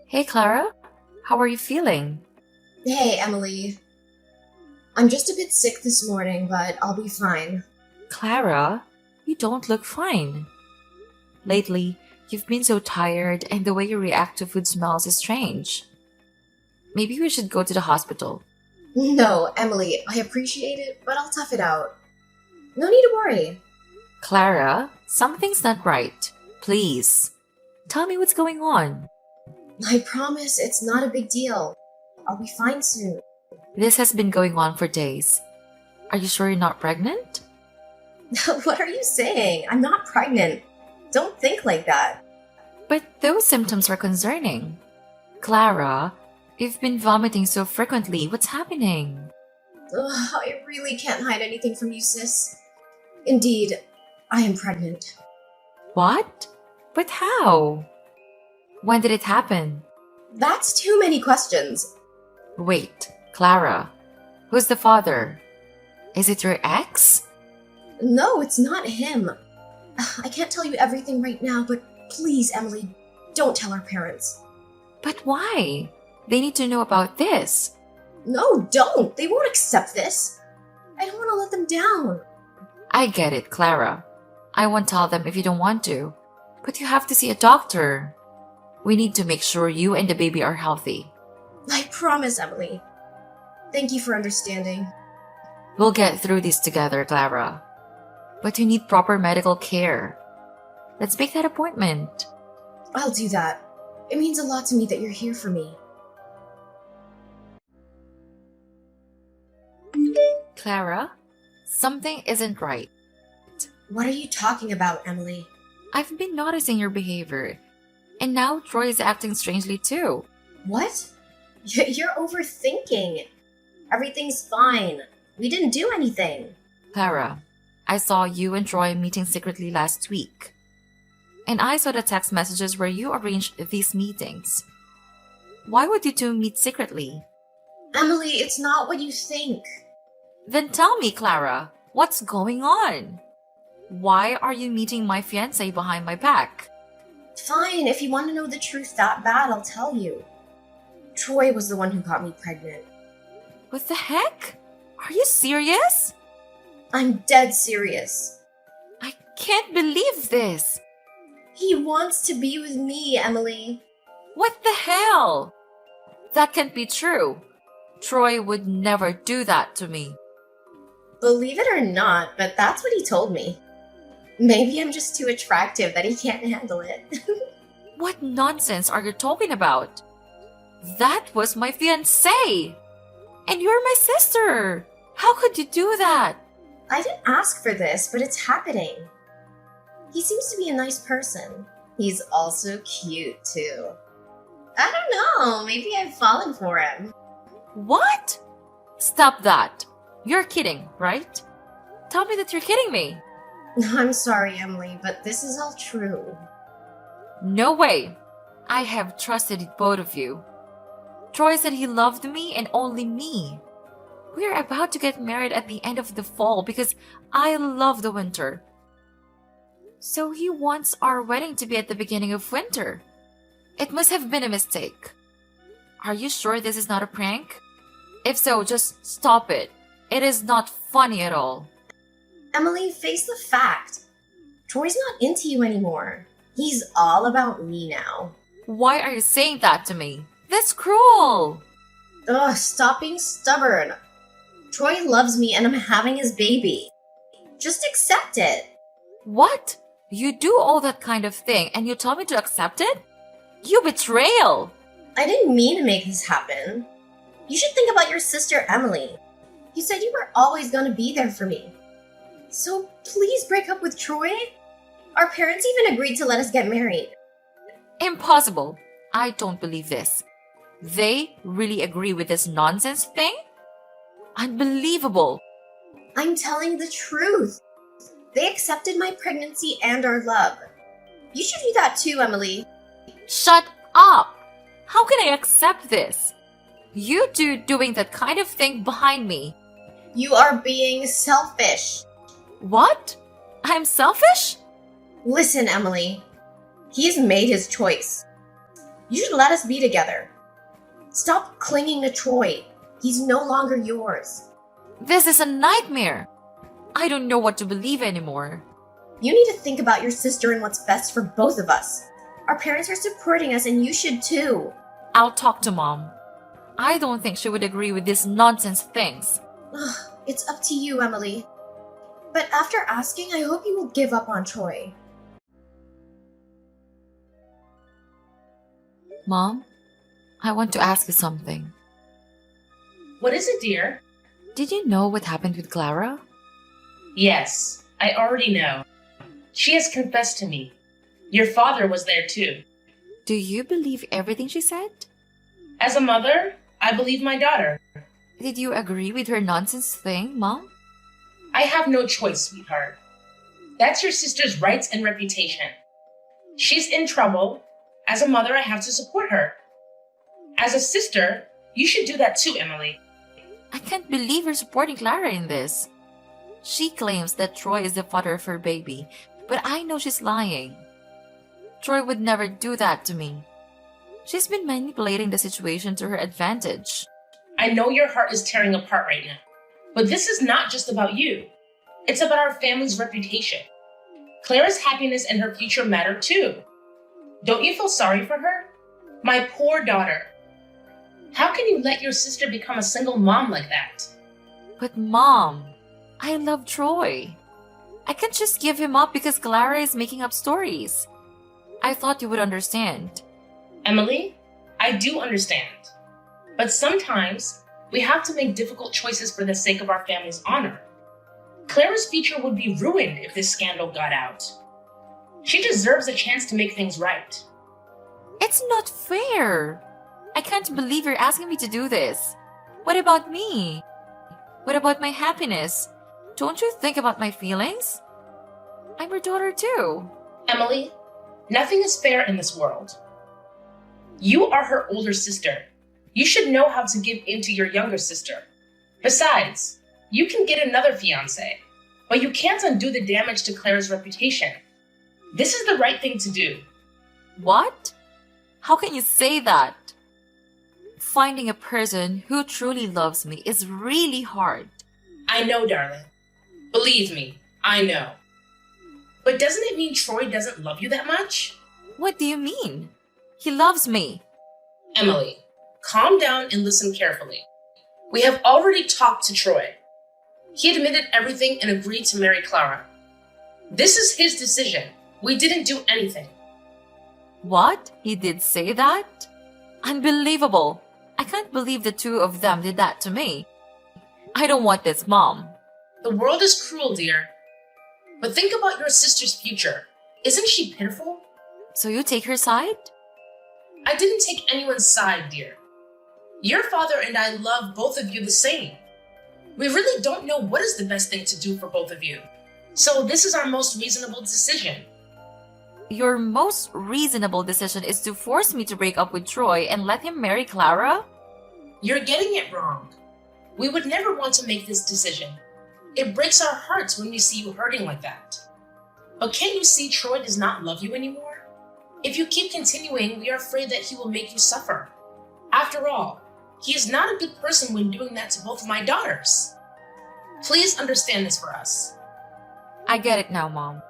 Hey Clara, how are you feeling? Hey, Emily. I'm just a bit sick this morning, but I'll be fine. Clara, you don't look fine. Lately, you've been so tired and the way you react to food smells is strange. Maybe we should go to the hospital. No, Emily, I appreciate it, but I'll tough it out. No need to worry. Clara, something's not right. Please, tell me what's going on. I promise it's not a big deal. I'll be fine soon. This has been going on for days. Are you sure you're not pregnant? What are you saying? I'm not pregnant. Don't think like that. But those symptoms are concerning. Clara, you've been vomiting so frequently. What's happening? Ugh, I really can't hide anything from you, sis. Indeed, I am pregnant. What? But how? When did it happen? That's too many questions. Wait, Clara. Who's the father? Is it your ex? No, it's not him. I can't tell you everything right now, but please, Emily, don't tell our parents. But why? They need to know about this. No, don't! They won't accept this! I don't want to let them down. I get it, Clara. I won't tell them if you don't want to. But you have to see a doctor. We need to make sure you and the baby are healthy. I promise, Emily. Thank you for understanding. We'll get through this together, Clara. But you need proper medical care. Let's make that appointment. I'll do that. It means a lot to me that you're here for me. Clara, something isn't right. What are you talking about, Emily? I've been noticing your behavior. And now Troy is acting strangely too. What? You're overthinking. Everything's fine. We didn't do anything. Clara, I saw you and Troy meeting secretly last week. And I saw the text messages where you arranged these meetings. Why would you two meet secretly? Emily, it's not what you think. Then tell me, Clara, what's going on? Why are you meeting my fiancé behind my back? Fine, if you want to know the truth that bad, I'll tell you. Troy was the one who got me pregnant. What the heck? Are you serious? I'm dead serious. I can't believe this. He wants to be with me, Emily. What the hell? That can't be true. Troy would never do that to me. Believe it or not, but that's what he told me. Maybe I'm just too attractive that he can't handle it. What nonsense are you talking about? That was my fiancé! And you're my sister! How could you do that? I didn't ask for this, but it's happening. He seems to be a nice person. He's also cute, too. I don't know, maybe I've fallen for him. What? Stop that. You're kidding, right? Tell me that you're kidding me. I'm sorry, Emily, but this is all true. No way. I have trusted both of you. Troy said he loved me and only me. We are about to get married at the end of the fall because I love the winter. So he wants our wedding to be at the beginning of winter. It must have been a mistake. Are you sure this is not a prank? If so, just stop it. It is not funny at all. Emily, face the fact. Troy's not into you anymore. He's all about me now. Why are you saying that to me? That's cruel. Ugh, stop being stubborn. Troy loves me and I'm having his baby. Just accept it. What? You do all that kind of thing and you tell me to accept it? You betrayal! I didn't mean to make this happen. You should think about your sister, Emily. You said you were always going to be there for me. So please break up with Troy. Our parents even agreed to let us get married. Impossible. I don't believe this. They really agree with this nonsense thing? Unbelievable. I'm telling the truth. They accepted my pregnancy and our love. You should do that too, Emily. Shut up! How can I accept this? You two doing that kind of thing behind me. You are being selfish. What? I'm selfish? Listen, Emily. He's made his choice. You should let us be together. Stop clinging to Troy. He's no longer yours. This is a nightmare. I don't know what to believe anymore. You need to think about your sister and what's best for both of us. Our parents are supporting us and you should too. I'll talk to Mom. I don't think she would agree with these nonsense things. Ugh, it's up to you, Emily. But after asking, I hope you will give up on Troy. Mom, I want to ask you something. What is it, dear? Did you know what happened with Clara? Yes, I already know. She has confessed to me. Your father was there too. Do you believe everything she said? As a mother, I believe my daughter. Did you agree with her nonsense thing, Mom? I have no choice, sweetheart. That's your sister's rights and reputation. She's in trouble. As a mother, I have to support her. As a sister, you should do that too, Emily. I can't believe you're supporting Clara in this. She claims that Troy is the father of her baby, but I know she's lying. Troy would never do that to me. She's been manipulating the situation to her advantage. I know your heart is tearing apart right now, but this is not just about you. It's about our family's reputation. Clara's happiness and her future matter too. Don't you feel sorry for her? My poor daughter. How can you let your sister become a single mom like that? But Mom, I love Troy. I can't just give him up because Clara is making up stories. I thought you would understand. Emily, I do understand. But sometimes we have to make difficult choices for the sake of our family's honor. Clara's future would be ruined if this scandal got out. She deserves a chance to make things right. It's not fair. I can't believe you're asking me to do this. What about me? What about my happiness? Don't you think about my feelings? I'm your daughter too. Emily, nothing is fair in this world. You are her older sister. You should know how to give in to your younger sister. Besides, you can get another fiance, but you can't undo the damage to Clara's reputation. This is the right thing to do. What? How can you say that? Finding a person who truly loves me is really hard. I know, darling. Believe me, I know. But doesn't it mean Troy doesn't love you that much? What do you mean? He loves me. Emily, calm down and listen carefully. We have already talked to Troy. He admitted everything and agreed to marry Clara. This is his decision. We didn't do anything. What? He did say that? Unbelievable. I can't believe the two of them did that to me. I don't want this, Mom. The world is cruel, dear. But think about your sister's future. Isn't she pitiful? So you take her side? I didn't take anyone's side, dear. Your father and I love both of you the same. We really don't know what is the best thing to do for both of you. So this is our most reasonable decision. Your most reasonable decision is to force me to break up with Troy and let him marry Clara? You're getting it wrong. We would never want to make this decision. It breaks our hearts when we see you hurting like that. But can't you see Troy does not love you anymore? If you keep continuing, we are afraid that he will make you suffer. After all, he is not a good person when doing that to both of my daughters. Please understand this for us. I get it now, Mom.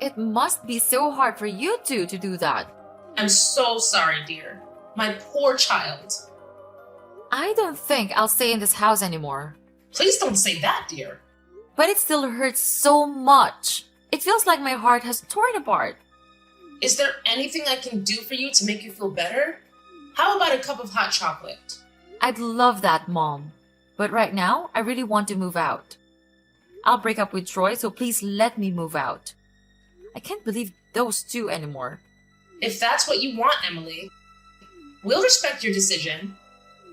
It must be so hard for you two to do that. I'm so sorry, dear. My poor child. I don't think I'll stay in this house anymore. Please don't say that, dear. But it still hurts so much. It feels like my heart has torn apart. Is there anything I can do for you to make you feel better? How about a cup of hot chocolate? I'd love that, Mom. But right now, I really want to move out. I'll break up with Troy, so please let me move out. I can't believe those two anymore. If that's what you want, Emily, we'll respect your decision.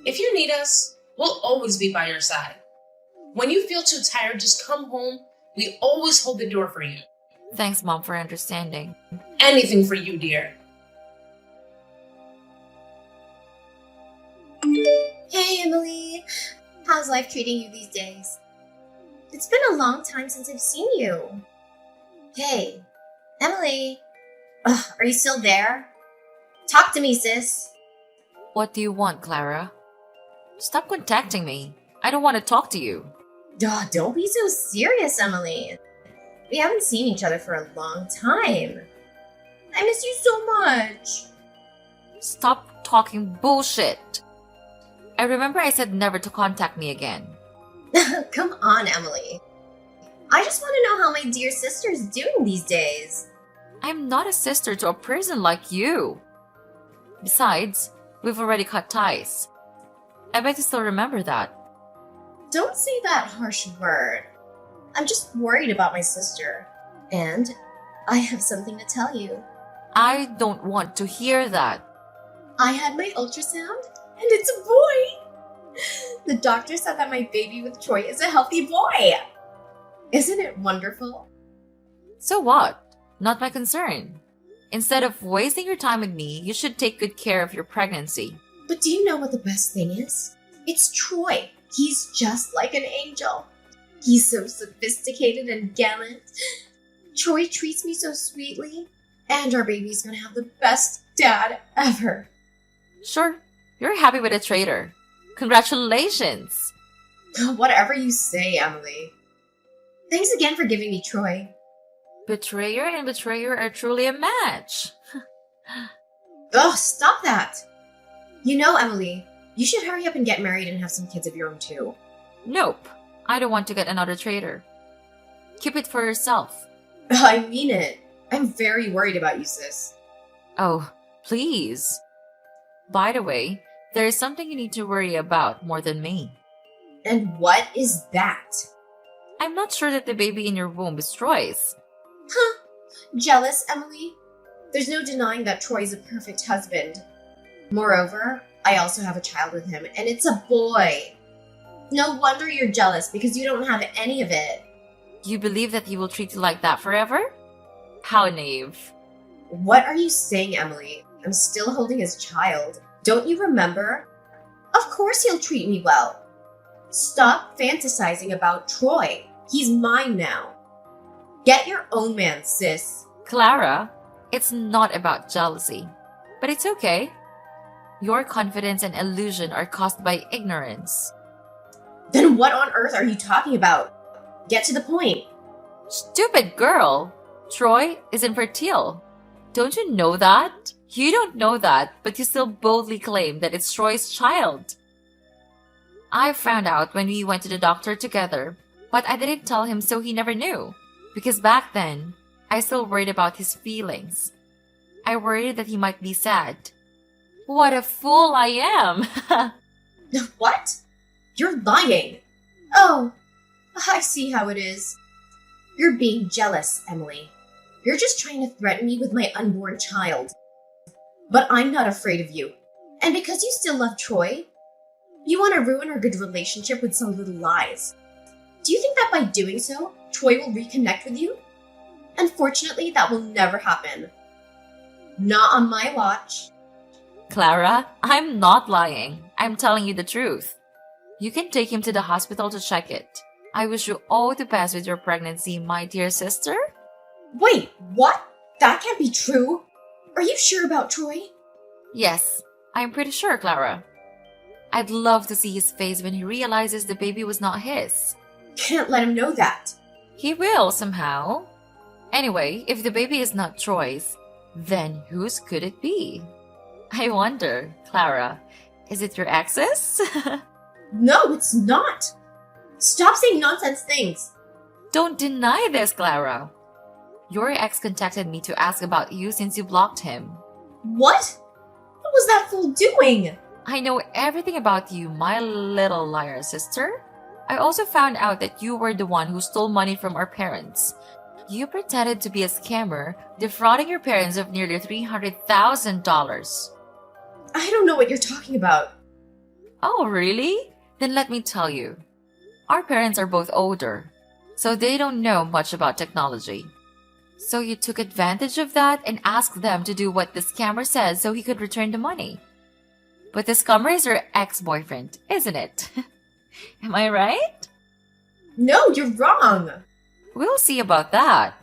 If you need us, we'll always be by your side. When you feel too tired, just come home. We always hold the door for you. Thanks, Mom, for understanding. Anything for you, dear. Hey, Emily. How's life treating you these days? It's been a long time since I've seen you. Hey, Emily. Ugh, are you still there? Talk to me, sis. What do you want, Clara? Stop contacting me. I don't want to talk to you. Duh, don't be so serious, Emily. We haven't seen each other for a long time. I miss you so much. Stop talking bullshit. I remember I said never to contact me again. Come on, Emily. I just want to know how my dear sister's doing these days. I'm not a sister to a person like you. Besides, we've already cut ties. I bet you still remember that. Don't say that harsh word. I'm just worried about my sister. And I have something to tell you. I don't want to hear that. I had my ultrasound, and it's a boy. The doctor said that my baby with Troy is a healthy boy. Isn't it wonderful? So what? Not my concern. Instead of wasting your time with me, you should take good care of your pregnancy. But do you know what the best thing is? It's Troy. He's just like an angel. He's so sophisticated and gallant. Troy treats me so sweetly. And our baby's gonna have the best dad ever. Sure, you're happy with a traitor. Congratulations! Whatever you say, Emily. Thanks again for giving me Troy. Betrayer and betrayer are truly a match. Ugh, stop that! You know, Emily, you should hurry up and get married and have some kids of your own too. Nope, I don't want to get another traitor. Keep it for yourself. I mean it. I'm very worried about you, sis. Oh, please. By the way, there is something you need to worry about more than me. And what is that? I'm not sure that the baby in your womb is Troy's. Huh? Jealous, Emily? There's no denying that Troy's a perfect husband. Moreover, I also have a child with him, and it's a boy. No wonder you're jealous because you don't have any of it. You believe that he will treat you like that forever? How naive. What are you saying, Emily? I'm still holding his child. Don't you remember? Of course he'll treat me well. Stop fantasizing about Troy. He's mine now. Get your own man, sis. Clara, it's not about jealousy. But it's okay. Your confidence and illusion are caused by ignorance. Then what on earth are you talking about? Get to the point. Stupid girl! Troy is infertile. Don't you know that? You don't know that, but you still boldly claim that it's Troy's child. I found out when we went to the doctor together, but I didn't tell him so he never knew. Because back then, I still worried about his feelings. I worried that he might be sad. What a fool I am! What? You're lying. Oh, I see how it is. You're being jealous, Emily. You're just trying to threaten me with my unborn child. But I'm not afraid of you. And because you still love Troy, you want to ruin our good relationship with some little lies. Do you think that by doing so, Troy will reconnect with you? Unfortunately, that will never happen. Not on my watch. Clara, I'm not lying. I'm telling you the truth. You can take him to the hospital to check it. I wish you all the best with your pregnancy, my dear sister. Wait, what? That can't be true. Are you sure about Troy? Yes, I'm pretty sure, Clara. I'd love to see his face when he realizes the baby was not his. Can't let him know that. He will somehow. Anyway, if the baby is not Troy's, then whose could it be? I wonder, Clara, is it your ex's? No, it's not. Stop saying nonsense things. Don't deny this, Clara. Your ex contacted me to ask about you since you blocked him. What? What was that fool doing? I know everything about you, my little liar sister. I also found out that you were the one who stole money from our parents. You pretended to be a scammer, defrauding your parents of nearly $300,000. I don't know what you're talking about. Oh, really? Then let me tell you. Our parents are both older, so they don't know much about technology. So you took advantage of that and asked them to do what the scammer says so he could return the money. But the scammer is your ex-boyfriend, isn't it? Am I right? No, you're wrong. We'll see about that.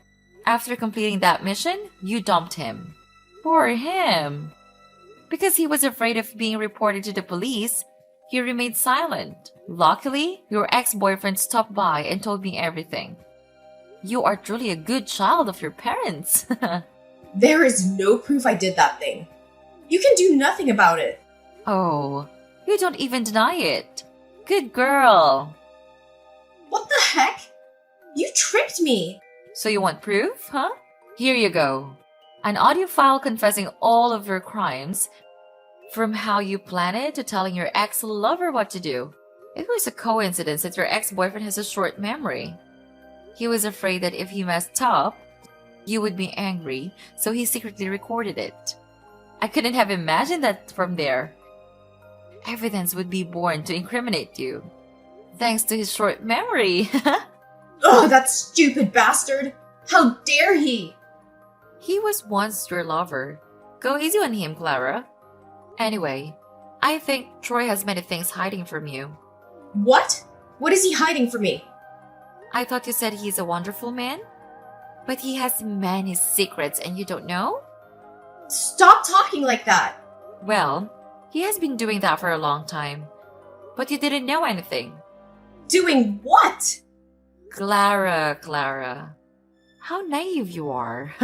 After completing that mission, you dumped him. Poor him. Because he was afraid of being reported to the police, he remained silent. Luckily, your ex-boyfriend stopped by and told me everything. You are truly a good child of your parents. There is no proof I did that thing. You can do nothing about it. Oh, you don't even deny it. Good girl. What the heck? You tricked me. So you want proof, huh? Here you go. An audio file confessing all of your crimes, from how you planned it to telling your ex-lover what to do. It was a coincidence that your ex-boyfriend has a short memory. He was afraid that if he messed up, you would be angry, so he secretly recorded it. I couldn't have imagined that from there, evidence would be born to incriminate you. Thanks to his short memory. Ugh, that stupid bastard! How dare he! He was once your lover. Go easy on him, Clara. Anyway, I think Troy has many things hiding from you. What? What is he hiding from me? I thought you said he's a wonderful man? But he has many secrets and you don't know? Stop talking like that! Well, he has been doing that for a long time. But you didn't know anything. Doing what? Clara. How naive you are.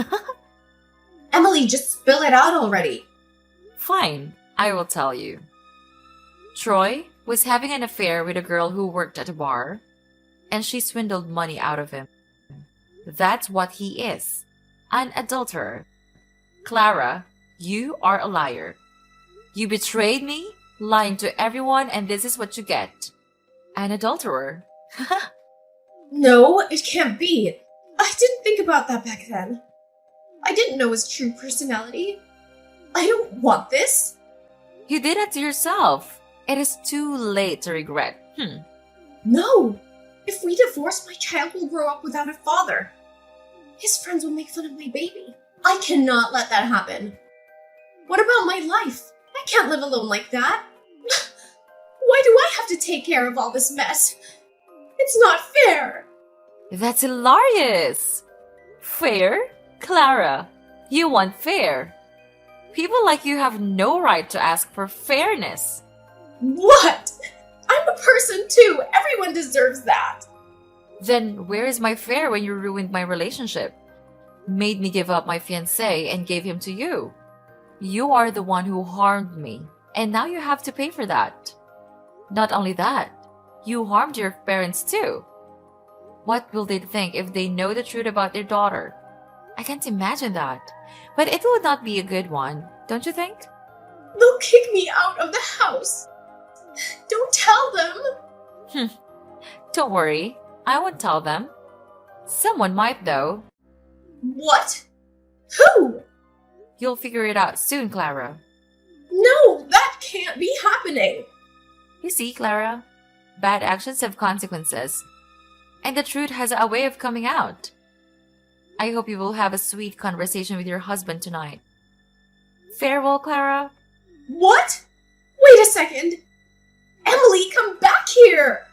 Emily, just spill it out already. Fine, I will tell you. Troy was having an affair with a girl who worked at a bar, and she swindled money out of him. That's what he is. An adulterer. Clara, you are a liar. You betrayed me, lying to everyone, and this is what you get. An adulterer. No, it can't be. I didn't think about that back then. I didn't know his true personality. I don't want this. You did it to yourself. It is too late to regret. No! If we divorce, my child will grow up without a father. His friends will make fun of my baby. I cannot let that happen. What about my life? I can't live alone like that. Why do I have to take care of all this mess? It's not fair. That's hilarious. Fair? Clara, you want fair. People like you have no right to ask for fairness. What? I'm a person too. Everyone deserves that. Then where is my fair when you ruined my relationship? Made me give up my fiancé and gave him to you. You are the one who harmed me, and now you have to pay for that. Not only that, you harmed your parents too. What will they think if they know the truth about their daughter? I can't imagine that. But it would not be a good one, don't you think? They'll kick me out of the house. Don't tell them. Don't worry, I won't tell them. Someone might though. What? Who? You'll figure it out soon, Clara. No, that can't be happening. You see, Clara, bad actions have consequences. And the truth has a way of coming out. I hope you will have a sweet conversation with your husband tonight. Farewell, Clara. What? Wait a second. Emily, come back here.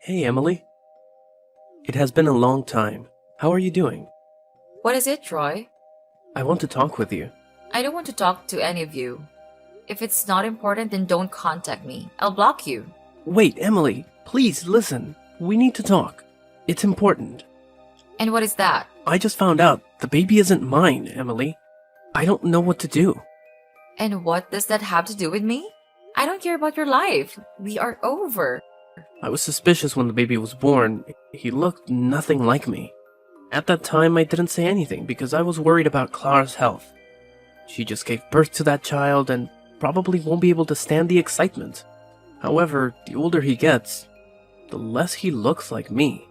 Hey, Emily. It has been a long time. How are you doing? What is it, Troy? I want to talk with you. I don't want to talk to any of you. If it's not important, then don't contact me. I'll block you. Wait, Emily, please listen. We need to talk. It's important. And what is that? I just found out the baby isn't mine, Emily. I don't know what to do. And what does that have to do with me? I don't care about your life. We are over. I was suspicious when the baby was born. He looked nothing like me. At that time, I didn't say anything because I was worried about Clara's health. She just gave birth to that child and probably won't be able to stand the excitement. However, the older he gets, the less he looks like me.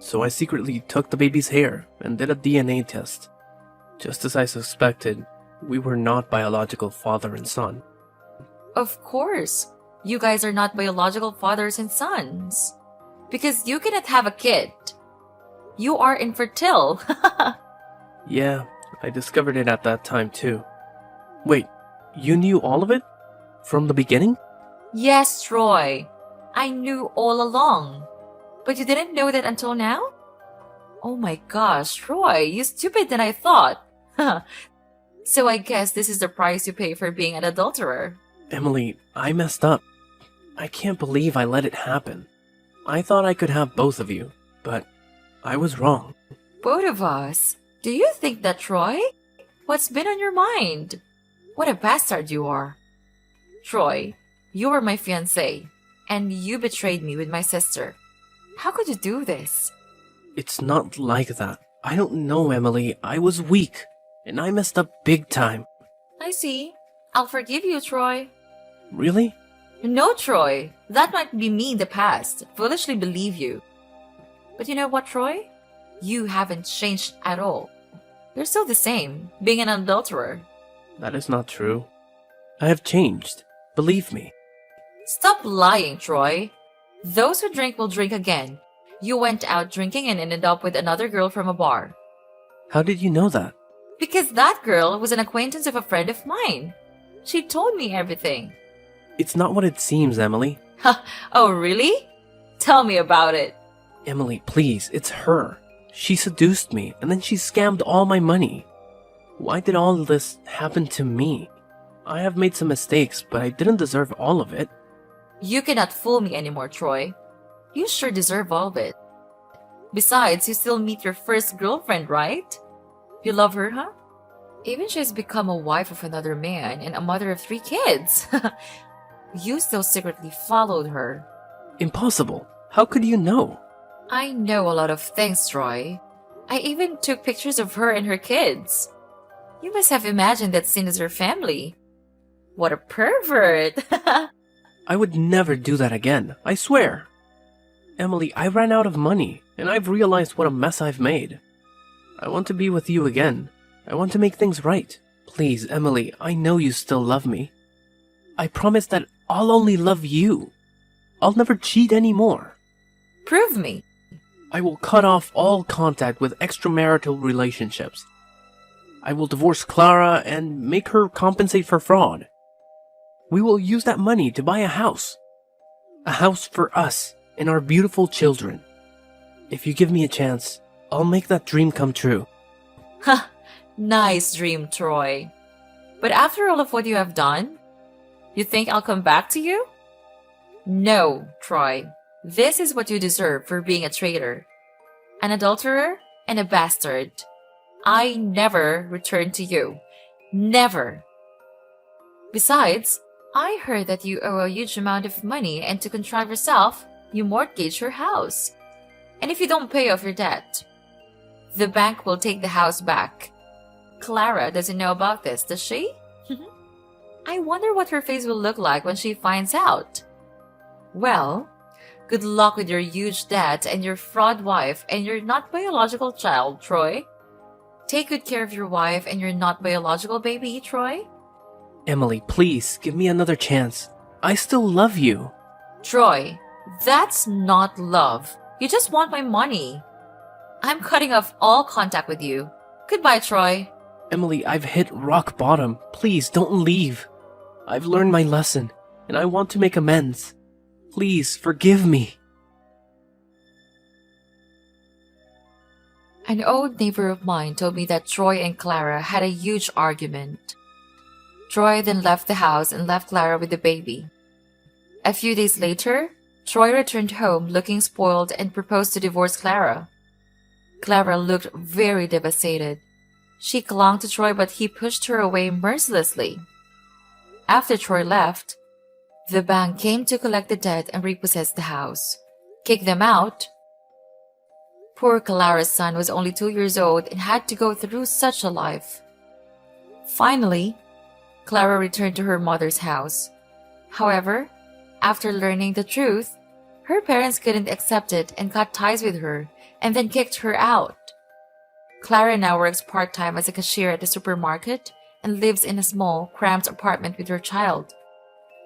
So I secretly took the baby's hair and did a DNA test. Just as I suspected, we were not biological father and son. Of course. You guys are not biological fathers and sons. Because you cannot have a kid. You are infertile. Yeah, I discovered it at that time too. Wait, you knew all of it? From the beginning? Yes, Troy. I knew all along. But you didn't know that until now? Oh my gosh, Troy, you stupid than I thought. So I guess this is the price you pay for being an adulterer. Emily, I messed up. I can't believe I let it happen. I thought I could have both of you, but I was wrong. Both of us? Do you think that, Troy? What's been on your mind? What a bastard you are. Troy, you were my fiancé, and you betrayed me with my sister. How could you do this? It's not like that. I don't know, Emily. I was weak, and I messed up big time. I see. I'll forgive you, Troy. Really? No, Troy. That might be me in the past. Foolishly believe you. But you know what, Troy? You haven't changed at all. You're still the same, being an adulterer. That is not true. I have changed. Believe me. Stop lying, Troy. Those who drink will drink again. You went out drinking and ended up with another girl from a bar. How did you know that? Because that girl was an acquaintance of a friend of mine. She told me everything. It's not what it seems, Emily. Oh, really? Tell me about it. Emily, please, it's her. She seduced me, and then she scammed all my money. Why did all this happen to me? I have made some mistakes, but I didn't deserve all of it. You cannot fool me anymore, Troy. You sure deserve all of it. Besides, you still meet your first girlfriend, right? You love her, huh? Even she's become a wife of another man and a mother of 3 kids. You still secretly followed her. Impossible. How could you know? I know a lot of things, Troy. I even took pictures of her and her kids. You must have imagined that scene as your family. What a pervert! I would never do that again, I swear. Emily, I ran out of money, and I've realized what a mess I've made. I want to be with you again. I want to make things right. Please, Emily, I know you still love me. I promise that I'll only love you. I'll never cheat anymore. Prove me. I will cut off all contact with extramarital relationships. I will divorce Clara and make her compensate for fraud. We will use that money to buy a house. A house for us and our beautiful children. If you give me a chance, I'll make that dream come true. Ha! Nice dream, Troy. But after all of what you have done, you think I'll come back to you? No, Troy. This is what you deserve for being a traitor. An adulterer and a bastard. I never return to you. Never. Besides, I heard that you owe a huge amount of money, and to contrive yourself, you mortgage your house. And if you don't pay off your debt, the bank will take the house back. Clara doesn't know about this, does she? I wonder what her face will look like when she finds out. Well, good luck with your huge debt and your fraud wife and your not biological child, Troy. Take good care of your wife and your not biological baby, Troy. Emily, please, give me another chance. I still love you. Troy, that's not love. You just want my money. I'm cutting off all contact with you. Goodbye, Troy. Emily, I've hit rock bottom. Please, don't leave. I've learned my lesson, and I want to make amends. Please, forgive me. An old neighbor of mine told me that Troy and Clara had a huge argument. Troy then left the house and left Clara with the baby. A few days later, Troy returned home looking spoiled and proposed to divorce Clara. Clara looked very devastated. She clung to Troy, but he pushed her away mercilessly. After Troy left, the bank came to collect the debt and repossess the house. Kick them out. Poor Clara's son was only 2 years old and had to go through such a life. Finally, Clara returned to her mother's house. However, after learning the truth, her parents couldn't accept it and cut ties with her and then kicked her out. Clara now works part-time as a cashier at a supermarket and lives in a small, cramped apartment with her child.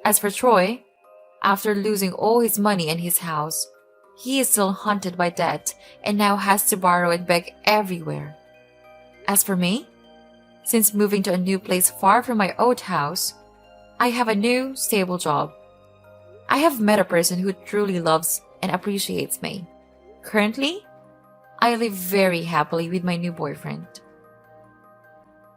As for Troy, after losing all his money and his house, he is still haunted by debt and now has to borrow and beg everywhere. As for me, since moving to a new place far from my old house, I have a new, stable job. I have met a person who truly loves and appreciates me. Currently, I live very happily with my new boyfriend.